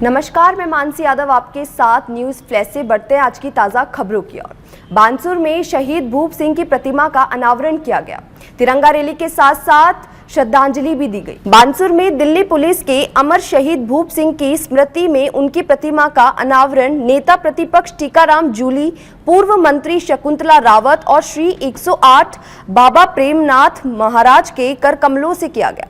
नमस्कार, मैं मानसी यादव आपके साथ न्यूज फ्लैश से बढ़ते हैं आज की ताजा खबरों की ओर। बानसूर में शहीद भूप सिंह की प्रतिमा का अनावरण किया गया। तिरंगा रैली के साथ साथ श्रद्धांजलि भी दी गई। बानसूर में दिल्ली पुलिस के अमर शहीद भूप सिंह की स्मृति में उनकी प्रतिमा का अनावरण नेता प्रतिपक्ष टीकाराम जूली, पूर्व मंत्री शकुंतला रावत और श्री 108 बाबा प्रेमनाथ महाराज के कर कमलों से किया गया।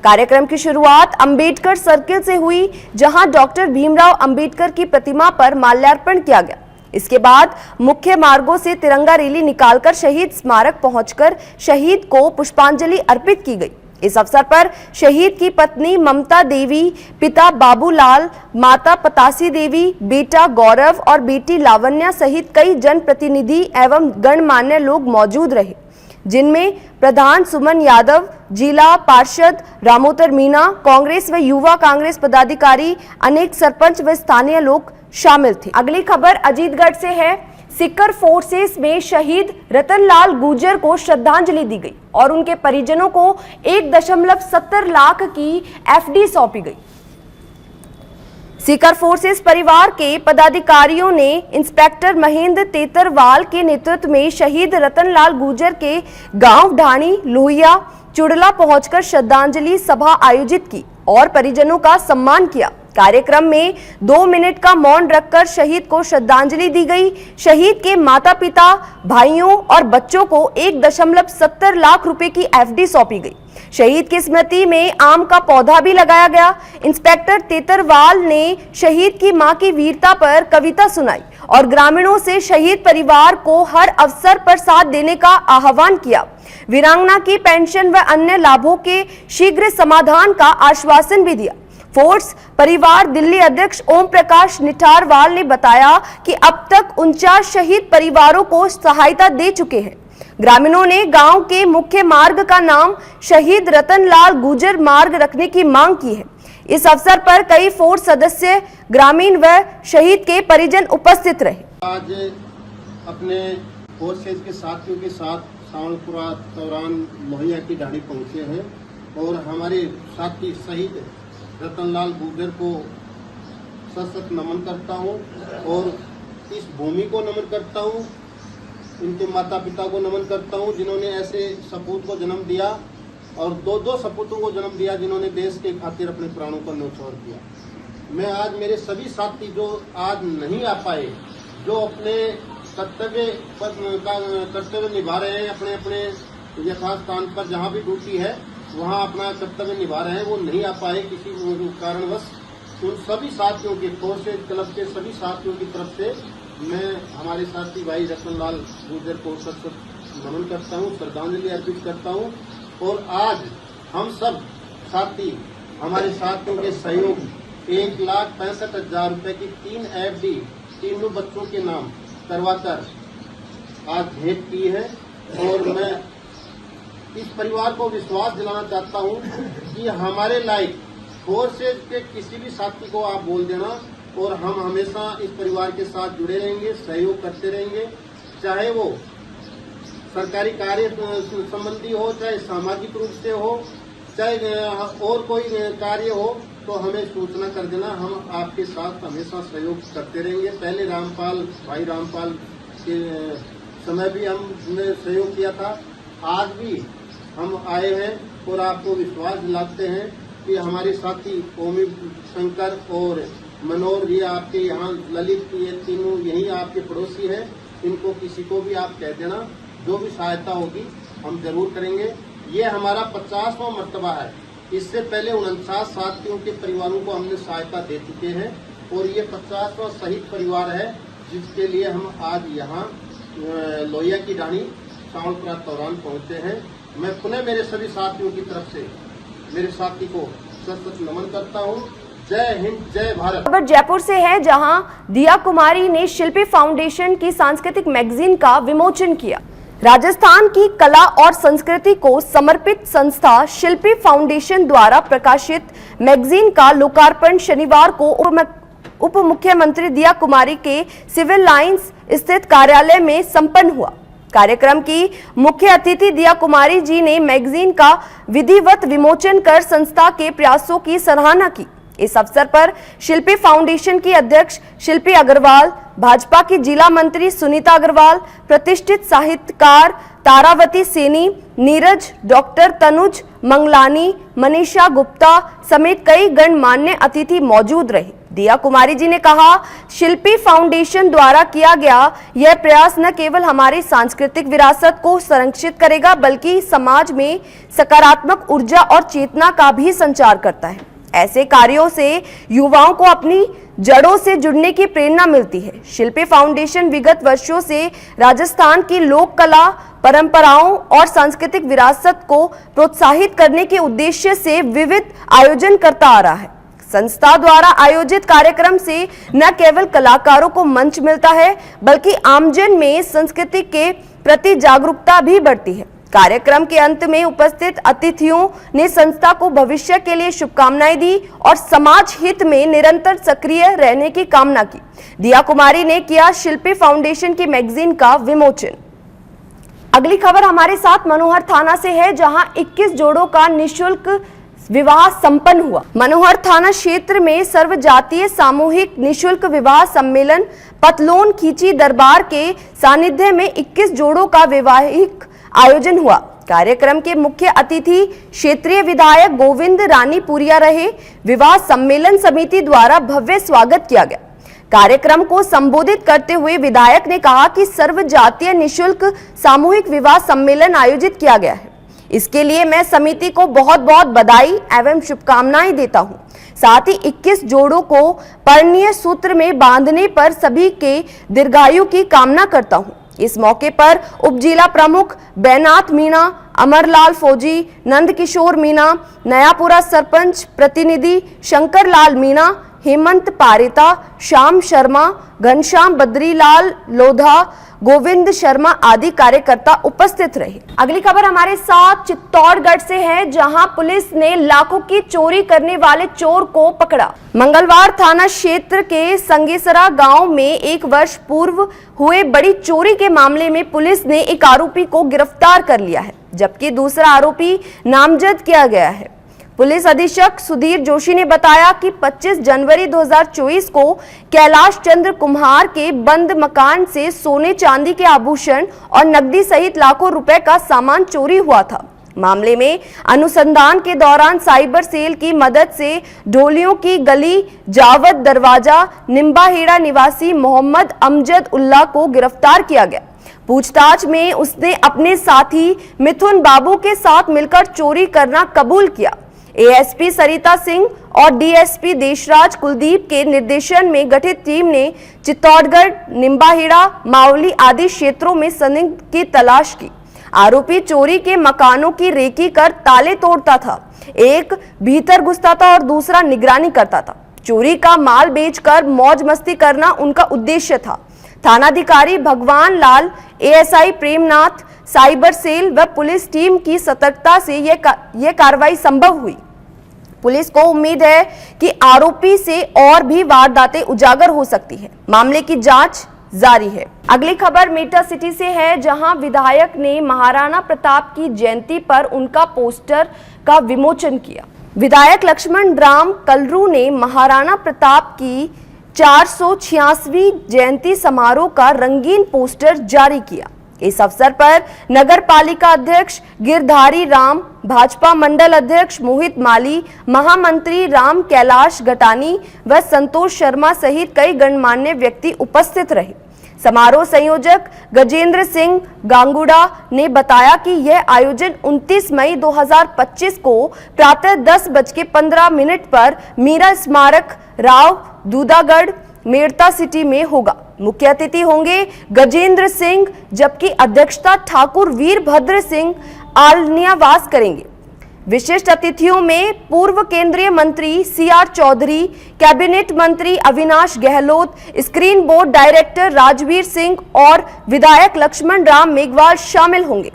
कार्यक्रम की शुरुआत अंबेडकर सर्किल से हुई, जहां डॉक्टर भीमराव अंबेडकर की प्रतिमा पर माल्यार्पण किया गया। इसके बाद मुख्य मार्गों से तिरंगा रैली निकालकर शहीद स्मारक पहुंचकर शहीद को पुष्पांजलि अर्पित की गई। इस अवसर पर शहीद की पत्नी ममता देवी, पिता बाबूलाल, माता पतासी देवी, बेटा गौरव और बेटी लावण्या सहित कई जनप्रतिनिधि एवं गणमान्य लोग मौजूद रहे, जिनमें प्रधान सुमन यादव, जिला पार्षद रामोतर मीना, कांग्रेस व युवा कांग्रेस पदाधिकारी, अनेक सरपंच व स्थानीय लोग शामिल थे। अगली खबर अजीतगढ़ से है। सिकर फोर्सेस में शहीद रतनलाल गुर्जर को श्रद्धांजलि दी गई और उनके परिजनों को 1.70 लाख की एफडी सौंपी गई। सीकर फोर्सेस परिवार के पदाधिकारियों ने इंस्पेक्टर महेंद्र तेतरवाल के नेतृत्व में शहीद रतनलाल गुर्जर के गांव ढाणी लोहिया चुड़ला पहुंचकर श्रद्धांजलि सभा आयोजित की और परिजनों का सम्मान किया। कार्यक्रम में 2 मिनट का मौन रखकर शहीद को श्रद्धांजलि दी गई। शहीद के माता पिता, भाइयों और बच्चों को 1.70 लाख रुपए की एफडी सौंपी गई। शहीद की स्मृति में आम का पौधा भी लगाया गया। इंस्पेक्टर तेतरवाल ने शहीद की मां की वीरता पर कविता सुनाई और ग्रामीणों से शहीद परिवार को हर अवसर पर साथ देने का आह्वान किया। वीरांगना की पेंशन व अन्य लाभों के शीघ्र समाधान का आश्वासन भी दिया। फोर्स परिवार दिल्ली अध्यक्ष ओम प्रकाश निठारवाल ने बताया कि अब तक 49 शहीद परिवारों को सहायता दे चुके हैं। ग्रामीणों ने गांव के मुख्य मार्ग का नाम शहीद रतनलाल गुर्जर मार्ग रखने की मांग की है। इस अवसर पर कई फोर्स सदस्य, ग्रामीण व शहीद के परिजन उपस्थित रहे। आज अपने फोर्सेज के साथियों के साथ सावलपुरा दौरान लोहिया की ढाणी पहुंचे हैं और हमारे साथी शहीद रतनलाल गुर्जर को सशक्त नमन करता हूं और इस भूमि को नमन करता हूं, इनके माता पिता को नमन करता हूं जिन्होंने ऐसे सपूत को जन्म दिया और दो सपूतों को जन्म दिया जिन्होंने देश के खातिर अपने प्राणों को न्यौछावर किया। मैं आज मेरे सभी साथी जो आज नहीं आ पाए, जो अपने कर्तव्य निभा रहे हैं, अपने अपने यथास्थान पर जहां भी ड्यूटी है वहां अपना कर्तव्य निभा रहे हैं, वो नहीं आ पाए किसी कारणवश, उन सभी साथियों के फोर्सेज क्लब के सभी साथियों की तरफ से मैं हमारे साथी भाई रतनलाल गुर्जर को सशक्त नमन करता हूं, श्रद्धांजलि अर्पित करता हूं। और आज हम सब साथी हमारे साथियों के सहयोग 1,65,000 रुपए की 3 एफडी तीनों बच्चों के नाम करवाकर आज भेंट की है और मैं इस परिवार को विश्वास दिलाना चाहता हूं कि हमारे लायक फोर्सेज के किसी भी साथी को आप बोल देना और हम हमेशा इस परिवार के साथ जुड़े रहेंगे, सहयोग करते रहेंगे, चाहे वो सरकारी कार्य संबंधी हो, चाहे सामाजिक रूप से हो, चाहे और कोई कार्य हो, तो हमें सूचना कर देना, हम आपके साथ हमेशा सहयोग करते रहेंगे। पहले भाई रामपाल के समय भी हमने सहयोग किया था, आज भी हम आए हैं और आपको विश्वास दिलाते हैं कि हमारे साथी ओमी शंकर और मनोहर, ये आपके यहाँ ललित, ये तीनों यही आपके पड़ोसी हैं, इनको किसी को भी आप कह देना, जो भी सहायता होगी हम जरूर करेंगे। ये हमारा 50वां मर्तबा है। इससे पहले 49 साथियों के परिवारों को हमने सहायता दे चुके हैं और ये 50वां शहीद परिवार है जिसके लिए हम आज यहाँ लोहिया की ढाणी सावलपुरा दौरान पहुंचे हैं। मैं पुनः मेरे सभी साथियों की तरफ से मेरे साथी को सशक्त नमन करता हूं। जय हिंद, जय भारत। खबर जयपुर से है, जहां दिया कुमारी ने शिल्पी फाउंडेशन की सांस्कृतिक मैगजीन का विमोचन किया। राजस्थान की कला और संस्कृति को समर्पित संस्था शिल्पी फाउंडेशन द्वारा प्रकाशित मैगजीन का लोकार्पण शनिवार को उप मुख्यमंत्री दिया कुमारी के सिविल लाइंस स्थित कार्यालय में संपन्न हुआ। कार्यक्रम की मुख्य अतिथि दिया कुमारी जी ने मैगजीन का विधिवत विमोचन कर संस्था के प्रयासों की सराहना की। इस अवसर पर शिल्पी फाउंडेशन की अध्यक्ष शिल्पी अग्रवाल, भाजपा की जिला मंत्री सुनीता अग्रवाल, प्रतिष्ठित साहित्यकार तारावती सेनी, नीरज, डॉक्टर तनुज मंगलानी, मनीषा गुप्ता समेत कई गणमान्य अतिथि मौजूद रहे। दिया कुमारी जी ने कहा, शिल्पी फाउंडेशन द्वारा किया गया यह प्रयास न केवल हमारी सांस्कृतिक विरासत को संरक्षित करेगा बल्कि समाज में सकारात्मक ऊर्जा और चेतना का भी संचार करता है। ऐसे कार्यों से युवाओं को अपनी जड़ों से जुड़ने की प्रेरणा मिलती है। शिल्पी फाउंडेशन विगत वर्षों से राजस्थान की लोक कला, परंपराओं और सांस्कृतिक विरासत को प्रोत्साहित करने के उद्देश्य से विविध आयोजन करता आ रहा है। संस्था द्वारा आयोजित कार्यक्रम से न केवल कलाकारों को मंच मिलता है बल्कि आमजन में संस्कृति के प्रति जागरूकता भी बढ़ती है। कार्यक्रम के अंत में उपस्थित अतिथियों ने संस्था को भविष्य के लिए शुभकामनाएं दी और समाज हित में निरंतर सक्रिय रहने की कामना की। दिया कुमारी ने किया शिल्पी फाउंडेशन की मैगजीन का विमोचन। अगली खबर हमारे साथ मनोहर थाना से है, जहां 21 जोड़ों का निःशुल्क विवाह संपन्न हुआ। मनोहर थाना क्षेत्र में सर्वजातीय सामूहिक निःशुल्क विवाह सम्मेलन पतलोन खींची दरबार के सानिध्य में 21 जोड़ों का वैवाहिक आयोजन हुआ। कार्यक्रम के मुख्य अतिथि क्षेत्रीय विधायक गोविंद रानीपुरिया रहे। विवाह सम्मेलन समिति द्वारा भव्य स्वागत किया गया। कार्यक्रम को संबोधित करते हुए विधायक ने कहा कि सर्वजातीय निःशुल्क सामूहिक विवाह सम्मेलन आयोजित किया गया है। इसके लिए मैं समिति को बहुत बहुत बधाई एवं शुभकामनाएं देता हूं। साथ ही 21 जोड़ों को परिणय सूत्र में बांधने पर सभी के दीर्घायु की कामना करता हूं। इस मौके पर उपजिला प्रमुख बैनाथ मीणा, अमरलाल फौजी, नंदकिशोर मीणा, नयापुरा सरपंच प्रतिनिधि शंकर लाल मीणा, हेमंत पारिता, श्याम शर्मा, घनश्याम बद्रीलाल लोधा, गोविंद शर्मा आदि कार्यकर्ता उपस्थित रहे। अगली खबर हमारे साथ चित्तौड़गढ़ से है, जहां पुलिस ने लाखों की चोरी करने वाले चोर को पकड़ा। मंगलवार थाना क्षेत्र के संगेसरा गांव में 1 वर्ष पूर्व हुए बड़ी चोरी के मामले में पुलिस ने एक आरोपी को गिरफ्तार कर लिया है, जबकि दूसरा आरोपी नामजद किया गया है। पुलिस अधीक्षक सुधीर जोशी ने बताया कि 25 जनवरी 2024 को कैलाश चंद्र कुम्हार के बंद मकान से सोने चांदी के आभूषण और नकदी सहित लाखों रुपए का सामान चोरी हुआ था। मामले में अनुसंधान के दौरान साइबर सेल की मदद से ढोलियों की गली जावद दरवाजा निम्बाहेड़ा निवासी मोहम्मद अमजद उल्लाह को गिरफ्तार किया गया। पूछताछ में उसने अपने साथी मिथुन बाबू के साथ मिलकर चोरी करना कबूल किया। एएसपी सरिता सिंह और डीएसपी देशराज कुलदीप के निर्देशन में गठित टीम ने चित्तौड़गढ़, निम्बाहेड़ा, मावली आदि क्षेत्रों में संदिग्ध की तलाश की। आरोपी चोरी के मकानों की रेकी कर ताले तोड़ता था, एक भीतर घुसता था और दूसरा निगरानी करता था। चोरी का माल बेचकर मौज मस्ती करना उनका उद्देश्य था। थानाधिकारी भगवान लाल, एएसआई प्रेमनाथ, साइबर सेल व पुलिस टीम की सतर्कता से यह कार्रवाई संभव हुई। पुलिस को उम्मीद है कि आरोपी से और भी वारदातें उजागर हो सकती है। मामले की जांच जारी है। अगली खबर मेटा सिटी से है, जहां विधायक ने महाराणा प्रताप की जयंती पर उनका पोस्टर का विमोचन किया। विधायक लक्ष्मण राम कलरू ने महाराणा प्रताप की 486वीं जयंती समारोह का रंगीन पोस्टर जारी किया। इस अवसर पर नगर पालिका अध्यक्ष गिरधारी राम, भाजपा मंडल अध्यक्ष मोहित माली, महामंत्री राम कैलाश गटानी व संतोष शर्मा सहित कई गणमान्य व्यक्ति उपस्थित रहे। समारोह संयोजक गजेंद्र सिंह गांगुड़ा ने बताया कि यह आयोजन 29 मई 2025 को प्रातः 10:15 पर मीरा स्मारक, राव दूधागढ़, मेड़ता सिटी में होगा। मुख्य अतिथि होंगे गजेंद्र सिंह, जबकि अध्यक्षता ठाकुर वीरभद्र सिंह आलनियावास करेंगे। विशिष्ट अतिथियों में पूर्व केंद्रीय मंत्री सीआर चौधरी, कैबिनेट मंत्री Avinash Gehlot, screen board director Rajveer Singh और विधायक लक्ष्मण राम मेघवाल शामिल होंगे।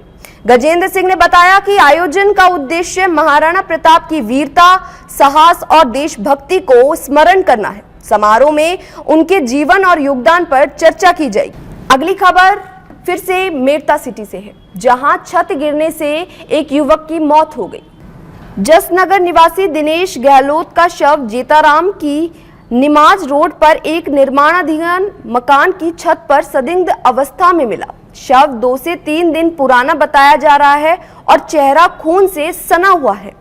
गजेंद्र सिंह ने बताया कि आयोजन का उद्देश्य महाराणा प्रताप की वीरता, साहस और देशभक्ति को स्मरण करना है। समारोह में उनके जीवन और योगदान पर चर्चा की जाएगी। अगली खबर फिर से मेड़ता सिटी से है, जहां छत गिरने से एक युवक की मौत हो गई। जसनगर निवासी दिनेश गहलोत का शव जेताराम की निमाज रोड पर एक निर्माणाधीन मकान की छत पर संदिग्ध अवस्था में मिला। शव 2 से 3 दिन पुराना बताया जा रहा है और चेहरा खून से सना हुआ है।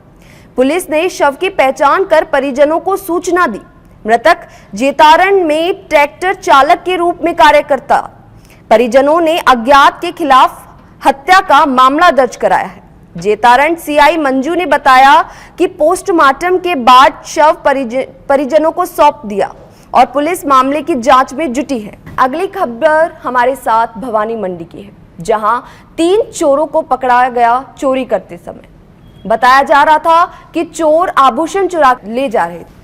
पुलिस ने शव की पहचान कर परिजनों को सूचना दी। मृतक जेतारण में ट्रैक्टर चालक के रूप में कार्य करता। परिजनों ने अज्ञात के खिलाफ हत्या का मामला दर्ज कराया है। जेतारण सीआई मंजू ने बताया कि पोस्टमार्टम के बाद शव परिजनों को सौंप दिया और पुलिस मामले की जांच में जुटी है। अगली खबर हमारे साथ भवानी मंडी की है, जहां 3 चोरों को पकड़ा गया चोरी करते समय। बताया जा रहा था कि चोर आभूषण चुरा ले जा रहे थे।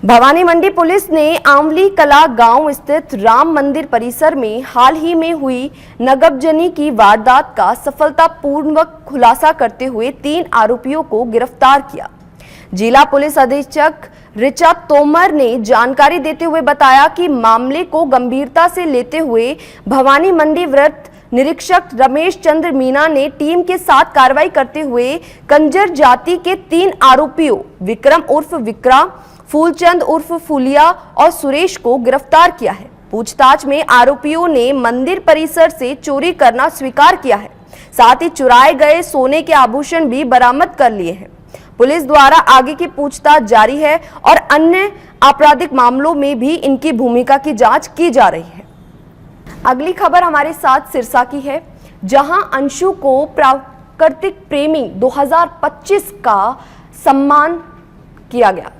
भवानी मंडी पुलिस ने आंवली कला गांव स्थित राम मंदिर परिसर में हाल ही में हुई नगबजनी की वारदात का सफलतापूर्वक खुलासा करते हुए 3 आरोपियों को गिरफ्तार किया। जिला पुलिस अधीक्षक ऋचा तोमर ने जानकारी देते हुए बताया कि मामले को गंभीरता से लेते हुए भवानी मंडी वृत्त निरीक्षक रमेश चंद्र मीना ने टीम के साथ कार्रवाई करते हुए कंजर जाति के 3 आरोपियों विक्रम उर्फ विक्रा, फूलचंद उर्फ फूलिया और सुरेश को गिरफ्तार किया है। पूछताछ में आरोपियों ने मंदिर परिसर से चोरी करना स्वीकार किया है। साथ ही चुराए गए सोने के आभूषण भी बरामद कर लिए हैं। पुलिस द्वारा आगे की पूछताछ जारी है और अन्य आपराधिक मामलों में भी इनकी भूमिका की जांच की जा रही है। अगली खबर हमारे साथ सिरसा की है, जहां अंशु को प्राकृतिक प्रेमी 2025 का सम्मान किया गया।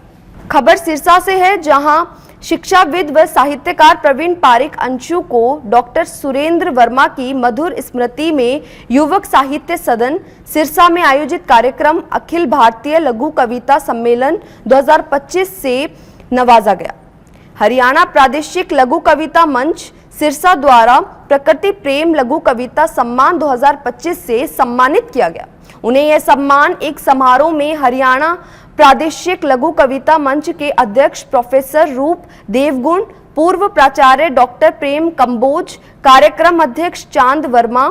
खबर सिरसा से है, जहां शिक्षाविद व साहित्यकार प्रवीण पारिक अंशु को डॉक्टर सुरेंद्र वर्मा की मधुर स्मृति में युवक साहित्य सदन सिरसा में आयोजित कार्यक्रम अखिल भारतीय लघु कविता सम्मेलन 2025 से नवाजा गया। हरियाणा प्रादेशिक लघु कविता मंच सिरसा द्वारा प्रकृति प्रेम लघु कविता सम्मान 2025 से सम्मानित किया गया। उन्हें यह सम्मान एक समारोह में हरियाणा प्रादेशिक लघु कविता मंच के अध्यक्ष प्रोफेसर रूप देवगुण, पूर्व प्राचार्य डॉक्टर प्रेम कंबोज, कार्यक्रम अध्यक्ष चांद वर्मा,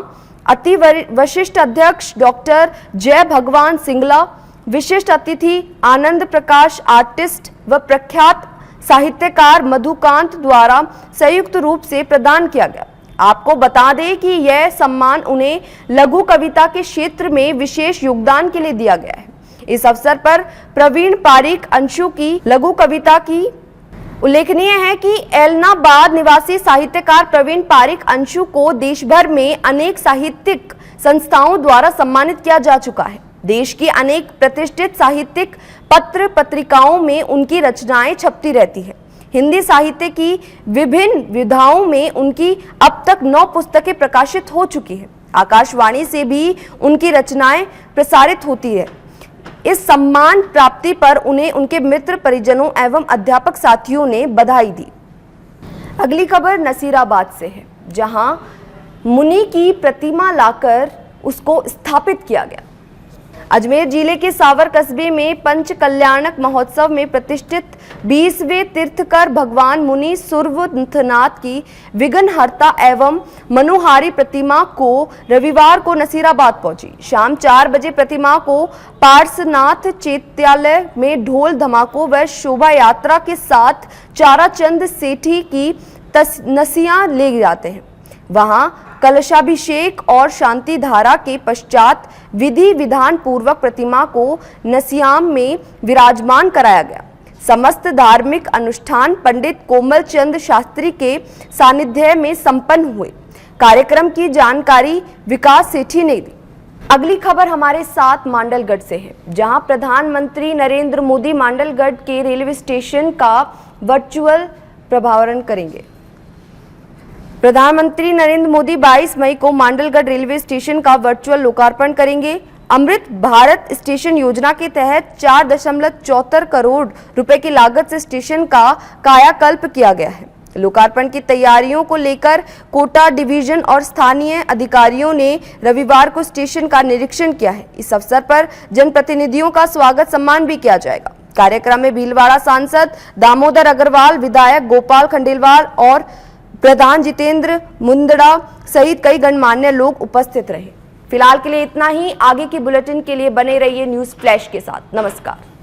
अति वरिष्ठ अध्यक्ष डॉक्टर जय भगवान सिंगला, विशिष्ट अतिथि आनंद प्रकाश आर्टिस्ट व प्रख्यात साहित्यकार मधुकांत द्वारा संयुक्त रूप से प्रदान किया गया। आपको बता दें कि यह सम्मान उन्हें लघु कविता के क्षेत्र में विशेष योगदान के लिए दिया गया है। इस अवसर पर प्रवीण पारिक अंशु की लघु कविता की उल्लेखनीय है कि एलनाबाद निवासी साहित्यकार प्रवीण पारिक अंशु को देश भर में अनेक साहित्यिक संस्थाओं द्वारा सम्मानित किया जा चुका है। देश की अनेक प्रतिष्ठित साहित्यिक पत्र पत्रिकाओं में उनकी रचनाएं छपती रहती है। हिंदी साहित्य की विभिन्न विधाओं में उनकी अब तक 9 पुस्तकें प्रकाशित हो चुकी है। आकाशवाणी से भी उनकी रचनाएं प्रसारित होती है। इस सम्मान प्राप्ति पर उन्हें उनके मित्र परिजनों एवं अध्यापक साथियों ने बधाई दी। अगली खबर नसीराबाद से है, जहां मुनि की प्रतिमा लाकर उसको स्थापित किया गया। अजमेर जिले के सावर कस्बे में पंच कल्याणक महोत्सव में प्रतिष्ठित 20वें तीर्थकर भगवान मुनि सुरवंतनाथ की विघ्नहर्ता एवं मनोहारी प्रतिमा को रविवार को नसीराबाद पहुंची। शाम 4 बजे प्रतिमा को पार्श्वनाथ चैत्यालय में ढोल धमाकों व शोभा यात्रा के साथ चाराचंद सेठी की नसियां ले जाते हैं। वहां कलशाभिषेक और शांति धारा के पश्चात विधि विधान पूर्वक प्रतिमा को नसियाम में विराजमान कराया गया। समस्त धार्मिक अनुष्ठान पंडित कोमल चंद शास्त्री के सानिध्य में संपन्न हुए। कार्यक्रम की जानकारी विकास सेठी ने दी। अगली खबर हमारे साथ मांडलगढ़ से है, जहां प्रधानमंत्री नरेंद्र मोदी मांडलगढ़ के रेलवे स्टेशन का वर्चुअल प्रभावरण करेंगे। प्रधानमंत्री नरेंद्र मोदी 22 मई को मांडलगढ़ रेलवे स्टेशन का वर्चुअल लोकार्पण करेंगे। अमृत भारत स्टेशन योजना के तहत 4.74 करोड़ रुपए की लागत से स्टेशन का कायाकल्प किया गया है। लोकार्पण की तैयारियों को लेकर कोटा डिवीजन और स्थानीय अधिकारियों ने रविवार को स्टेशन का निरीक्षण किया है। इस अवसर पर जनप्रतिनिधियों का स्वागत सम्मान भी किया जाएगा। कार्यक्रम में भीलवाड़ा सांसद दामोदर अग्रवाल, विधायक गोपाल खंडेलवाल और प्रधान जितेंद्र मुंदड़ा सहित कई गणमान्य लोग उपस्थित रहे। फिलहाल के लिए इतना ही। आगे की बुलेटिन के लिए बने रहिए न्यूज फ्लैश के साथ। नमस्कार।